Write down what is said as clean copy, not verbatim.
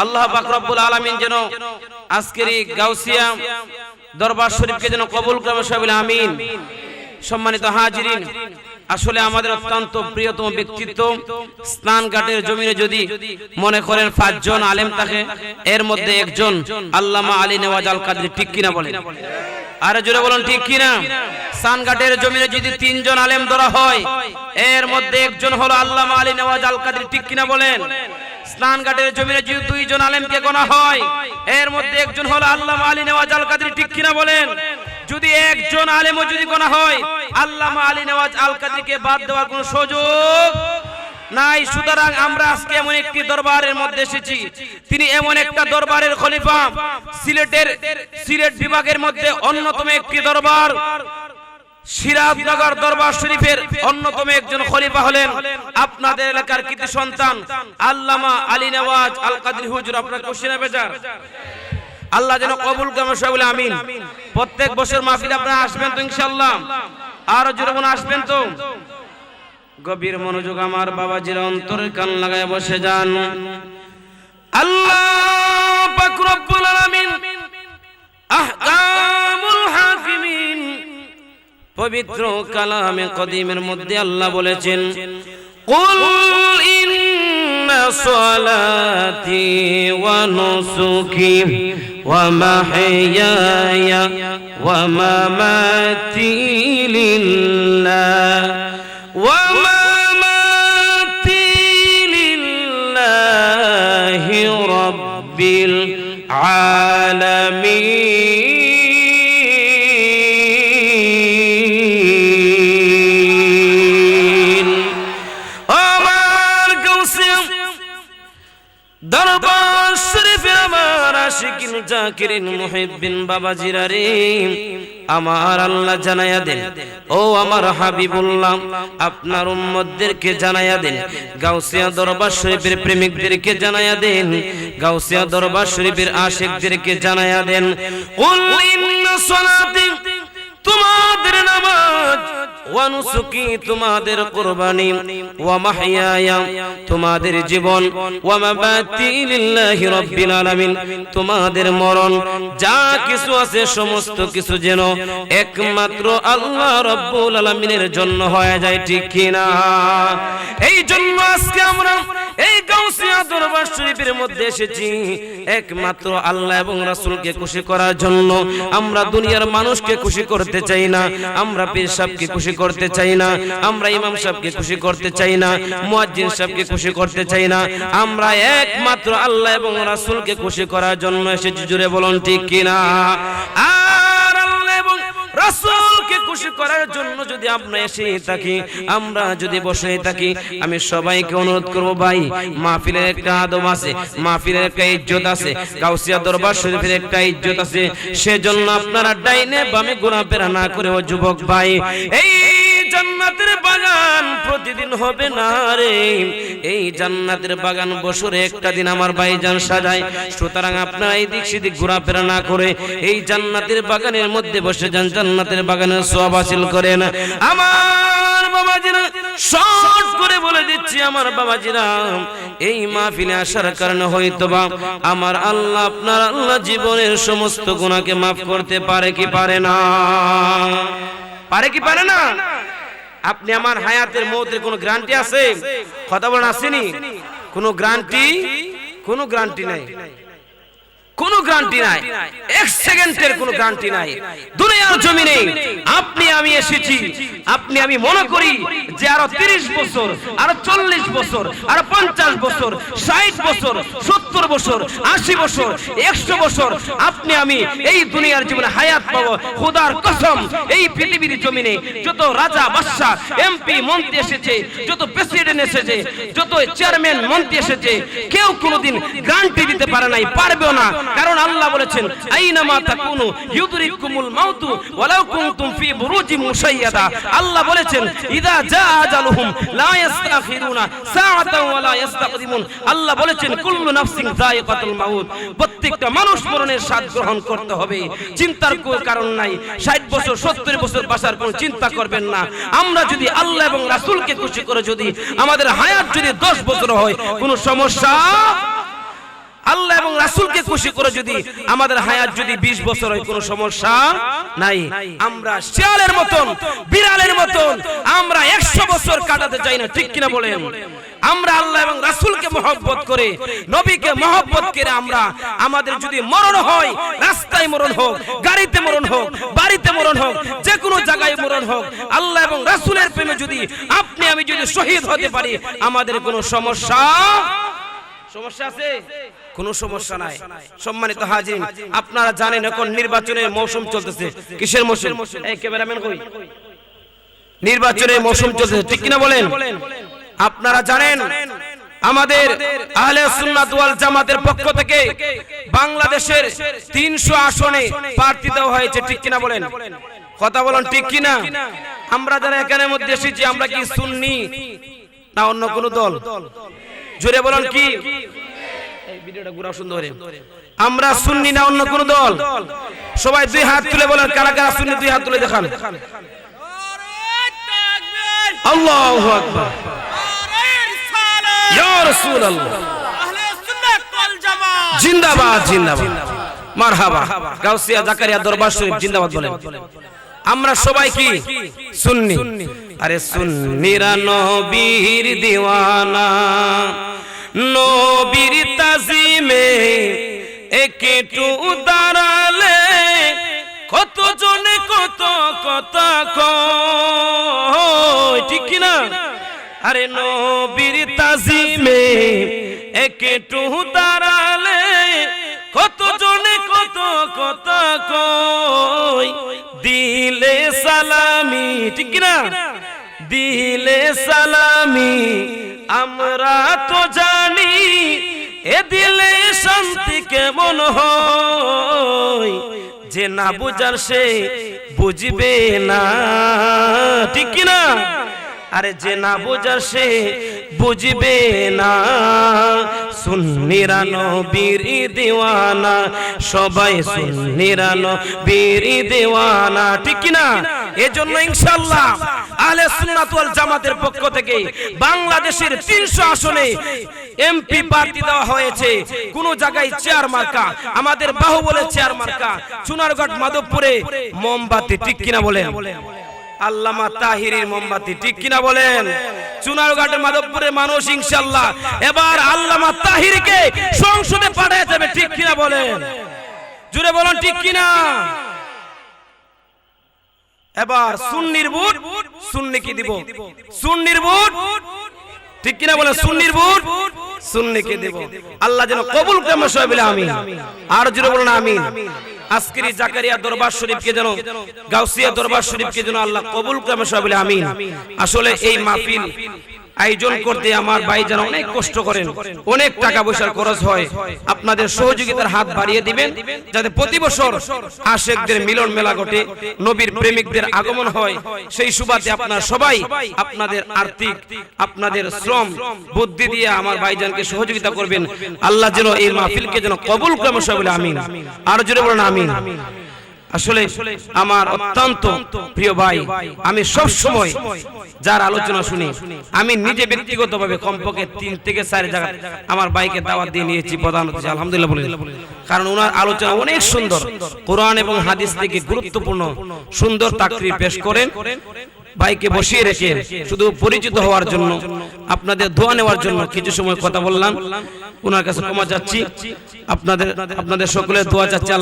আল্লাহ পাক রব্বুল আলামিন যেন আজকের এই গাউসিয়া দরবার শরীফকে যেন কবুল করেন, সবাই বলে আমিন। সম্মানিত হাজিরিন, আসলে আমাদের অত্যন্ত প্রিয়তম ব্যক্তিত্ব স্নানঘাটের জমিনে যদি মনে করেন 5 জন আলেম থাকে, এর মধ্যে একজন আল্লামা আলী নেওয়াজ আল কাদরি, ঠিক কিনা বলেন? আরে জোরে বলুন ঠিক কিনা? স্নানঘাটের জমিনে যদি 3 জন আলেম ধরা হয়, এর মধ্যে একজন হলো আল্লামা আলী নেওয়াজ আল কাদরি, ঠিক কিনা বলেন? স্নানঘাটের জমিনে যদি 2 জন আলেমকে গোনা হয়, এর মধ্যে একজন হলো আল্লামা আলী নেওয়াজ আল কাদরি, ঠিক কিনা বলেন? যদি একজন আলেমও যদি গোনা হয়, আল্লামা আলী নেওয়াজ আল কাদরিকে বাদ দেওয়ার কোনো সুযোগ নাই। সুতরাং আমরা আজকে এমন একটি দরবারের মধ্যে এসেছি, তিনি এমন একটা দরবারের খলিফা, সিলেট বিভাগের মধ্যে অন্যতম একটি দরবার সিরাজনগর দরবার শরীফের অন্যতম একজন খলিফা হলেন আপনাদের এলাকার কৃতি সন্তান আল্লামা আলী নেওয়াজ আল কাদরি হুজুর। আপনারা খুশি না বেজার? আল্লাহ যেন কবুল করেন, সবাই বলে আমিন। প্রত্যেক বছর মাহফিলে আপনারা আসবেন তো ইনশাআল্লাহ? আরো জোরে মনে আসবেন তো? গভীর মনোযোগ আমার বাবাজির অন্তরে কান লাগায় বসে যান। আল্লাহ পাক রব্বুল আলামিন আহকামুল হাকিমিন পবিত্র কালামে কদিমের মধ্যে আল্লাহ বলেছেন, কুল ইন্না সালাতি ওয়া নুসুকি ওয়া মাহইয়ায়া ওয়া মামাতি লিল্লাহ ওয়া মামাতি লিল্লাহি রাব্বিল আলামিন। আমার গাউসিয়া দরবার শরীফে আমার আশিকিন জাকিরিন মুহিব্বিন বাবাজিরা রে, আমার আল্লাহ জানায়া দেন, ও আমার হাবিবুল্লাহ আপনার উম্মতদেরকে জানায়া দেন, গাউসিয়া দরবার শরীফের প্রেমিকদেরকে জানায়া দেন, গাউসিয়া দরবার শরীফের আশিকদেরকে জানায়া দেন, কুল ইন্না সালাতি তোমাদের নামাজ, ওয়া নুসুকি তোমাদের কুরবানি, ওয়া মাহইয়ায়া তোমাদের জীবন, ওয়া মামাতি লিল্লাহি রাব্বিল আলামিন তোমাদের মরণ, যা কিছু আছে সমস্ত কিছু যেন একমাত্র আল্লাহ রাব্বুল আলামিনের জন্য হয়ে যায়, ঠিক কিনা? এই জন্য আজকে আমরা এই গাউসিয়া দরবার শরীফের মধ্যে এসেছি একমাত্র আল্লাহ এবং রাসূলকে খুশি করার জন্য। আমরা দুনিয়ার মানুষকে খুশি করতে চাই না, আমরা পীর সাহেবকে খুশি করতে চাই না, আমরা ইমাম সাহেবকে খুশি করতে চাই না, মুয়াজ্জিন সাহেবকে খুশি করতে চাই না, আমরা একমাত্র আল্লাহ এবং রাসূলকে খুশি করার জন্য এসেছি। জুড়ে বলুন ঠিক কিনা? আর আল্লাহ এবং রাসূলকে খুশি করার জন্য যদি আমরা এসে থাকি, আমরা যদি বসে থাকি, আমি সবাইকে অনুরোধ করব, ভাই মাহফিলের একটা আদব আছে, মাহফিলের একটা ইজ্জত আছে, গাউসিয়া দরবার শরীফের একটা ইজ্জত আছে, সেজন্য আপনারা ডাইনে বামে ঘোরাফেরা না করে, ও যুবক ভাই, এই জান্নাতের বাগান প্রতিদিন হবে না রে, এই জান্নাতের বাগান বছরে একটা দিন আমার ভাইজান সাজায়। সুতরাং আপনারা এই দিক সেদিক ঘোরাফেরা না করে এই জান্নাতের বাগানের মধ্যে বসে যান, জান্নাতের বাগানের সওয়াব হাসিল করেন। আমার বাবাজিরা শর্ট করে বলে দিচ্ছি, আমার বাবাজিরা এই মাহফিলে আসার কারণে হয়তোবা আমার আল্লাহ আপনার আল্লাহ জীবনের সমস্ত গুনাহকে মাফ করতে পারে কি পারে না? পারে কি পারে না? আপনি আমার হায়াতের মৌতের কোনো গ্যারান্টি আছে? কথা বলেন, আসেনি? কোনো গ্যারান্টি? কোনো গ্যারান্টি নাই, কোনো গ্যারান্টি নাই, 1 সেকেন্ডের কোনো গ্যারান্টি নাই। দুনিয়ার জমিনে আপনি আমি এসেছি, আপনি আমি মনে করি যে আরো 30 বছর, আরো 40 বছর, আরো 50 বছর, 60 বছর, 70 বছর, 80 বছর, 100 বছর আপনি আমি এই দুনিয়ার জীবনে হায়াত পাবো। খোদার কসম, এই পৃথিবীর জমিনে যত রাজা বাদশা এমপি মন্ত্রী এসেছে, যত প্রেসিডেন্ট এসেছে, যত চেয়ারম্যান মন্ত্রী এসেছে, কেউ কোনোদিন গ্যারান্টি দিতে পারে নাই, পারবেও না। কারণ আল্লাহ বলেছেন, আইনামা তাকুনু ইউদরিকুমুল মাউতু ওয়ালাউ কুনতুম ফি বুরুজিম মুশাইয়াদা। আল্লাহ বলেছেন, ইযা জা আজালুহুম লা ইস্তাখিরুনা সাআতান ওয়া লা ইস্তাকদিমুন। আল্লাহ বলেছেন, কুল্লু নাফসিন যায়িকাতুল মাউত। প্রত্যেকটা মানুষ মরণের স্বাদ গ্রহণ করতে হবে, চিন্তার কোনো কারণ নাই। 60 বছর 70 বছর বাঁচার কোনো চিন্তা করবেন না। আমরা যদি আল্লাহ এবং রাসূলকে খুশি করে যদি আমাদের হায়াত যদি 10 বছর হয়, কোনো সমস্যা? আল্লাহ রাসূলকে খুশি করে যদি আমাদের হায়াত যদি 20 বছর হয় কোনো সমস্যা নাই। আমরা শিয়ালের মতন বিড়ালের মতন আমরা 100 বছর কাটাতে চাই না, ঠিক কিনা বলেন? আমরা আল্লাহ এবং রাসূলকে মহব্বত করে নবীকে মহব্বত করে আমরা আমাদের যদি মরণ হয়, রাস্তায় মরণ হোক, গাড়িতে মরণ হোক, বাড়িতে মরণ হোক, যে কোনো জায়গায় মরণ হোক, আল্লাহ এবং রাসূলের প্রেমে যদি আপনি আমি যদি শহীদ হতে পারি, আমাদের কোনো সমস্যা আছে? কোনো সমস্যা নাই। সম্মানিত হাজিরিন, আপনারা জানেন এখন নির্বাচনের মৌসুম চলতেছে। কিসের মৌসুম? এই ক্যামেরাম্যান কই? নির্বাচনের মৌসুম চলতেছে, ঠিক কিনা বলেন? আপনারা জানেন আমাদের আহলে সুন্নাত ওয়াল জামাতের পক্ষ থেকে বাংলাদেশের 300 আসনে প্রার্থী দেওয়া হয়েছে, ঠিক কিনা বলেন? কথা বলেন ঠিক কিনা? আমরা যারা এখানে মধ্যে এসেছি, আমরা কি সুন্নি না অন্য কোন দল? জোরে বলেন কি? এই ভিডিওটা ঘুরাও সুন্দর। আমরা সুন্নি না অন্য কোন দল? সবাই দুই হাত তুলে বলেন কারা কারা সুন্নি, দুই হাত তুলে দেখান। আল্লাহু আকবার, ইয়া রাসূলুল্লাহ, আহলে সুন্নাত ওয়াল জামাত জিন্দাবাদ, জিন্দাবাদ, মারহাবা। গাউসিয়া জাকারিয়া দরবার শরীফ জিন্দাবাদ বলেন। আমরা সবাই কি সুন্নি? আরে সুন্নিরা নবীর দিওয়ানা, নবীর তাজিমে একটু দাঁড়ালে কত জনে কত কথা কয়, ঠিক কিনা? আরে নবীর তাজিমে একটু দাঁড়ালে কত জনে কত কথা কয়, দিলে সালামি, ঠিক কিনা? দিলে সালামি আমরা তো জানি, এ দিলে শান্তি কেমন হয়, যে না বুঝার সে বুঝবে না, ঠিক কিনা? আরে যে না বুঝার সে বুঝবে না। সুন্নিরা নবীর দিওয়ানা, সবাই সুন্নিরা নবীর দিওয়ানা, ঠিক কিনা? এজন্য ইনশাআল্লাহ আহলে সুন্নাত ওয়াল জামাতের পক্ষ থেকে বাংলাদেশের 300 আসনে এমপি প্রার্থী দেওয়া হয়েছে। কোন জায়গায় চেয়ার মার্কা, আমাদের বাহুবলে চেয়ার মার্কা, চুনারঘাট মাধবপুরে মোমবাতি, ঠিক কিনা বলেন? আল্লামা তাহিরির মোমবাতি, ঠিক কিনা বলেন? চুনারঘাটের মাধবপুরের মানুষ ইনশাআল্লাহ এবার আল্লামা তাহিরকে সংসদে পাঠিয়ে দেবে, ঠিক কিনা বলেন? জুড়ে বলেন ঠিক কিনা? এবার সুন্নির ভোট সুন্নিকে দিব, সুন্নির ভোট, ঠিক কিনা বলেন? সুন্নির ভোট সুন্নিকে দেব। আল্লাহ যেন কবুল করে সবাই বলে আমিন। আর জুড়ে বলেন আমিন। আজকের জাকারিয়া দরবার শরীফকে যেন, গাউসিয়া দরবার শরীফকে যেন আল্লাহ কবুল করে সবাই বলে আমিন। আসলে এই মাহফিল আয়োজন করতে আমার ভাই যারা অনেক কষ্ট করেন, অনেক টাকা পয়সার খরচ হয়, আপনাদের সহযোগিতার হাত বাড়িয়ে দিবেন যাতে প্রতি বছর আশিকদের মিলন মেলা ঘটে, নবীর প্রেমিকদের আগমন হয়। সেই সুবাদে আপনারা সবাই আপনাদের আর্থিক, আপনাদের শ্রম বুদ্ধি দিয়ে আমার ভাইজানকে সহযোগিতা করবেন। আল্লাহ যেন এই মাহফিলকে যেন কবুল করে সবাই বলে আমিন। আর জোরে বলেন আমিন। আসলে আমার অত্যন্ত প্রিয় ভাই, আমি সব সময় যার আলোচনা শুনি, আমি নিজে ব্যক্তিগতভাবে কমপক্ষে 3 থেকে 4 জায়গা আমার ভাইকে দাওয়াত দিয়ে নিয়েছি প্রধান অতিথি, আলহামদুলিল্লাহ বলেন। কারণ ওনার আলোচনা অনেক সুন্দর, কোরআন এবং হাদিস থেকে গুরুত্বপূর্ণ সুন্দর তাকরীর পেশ করেন। ভাইকে বসিয়ে রেখে শুধু পরিচিত হওয়ার জন্য, আপনাদের দোয়া নেওয়ার জন্য কিছু সময় কথা বললাম। ওনার কাছে ক্ষমা চাচ্ছি, আপনাদের সকলের দোয়া চাচ্ছি। আল্লাহ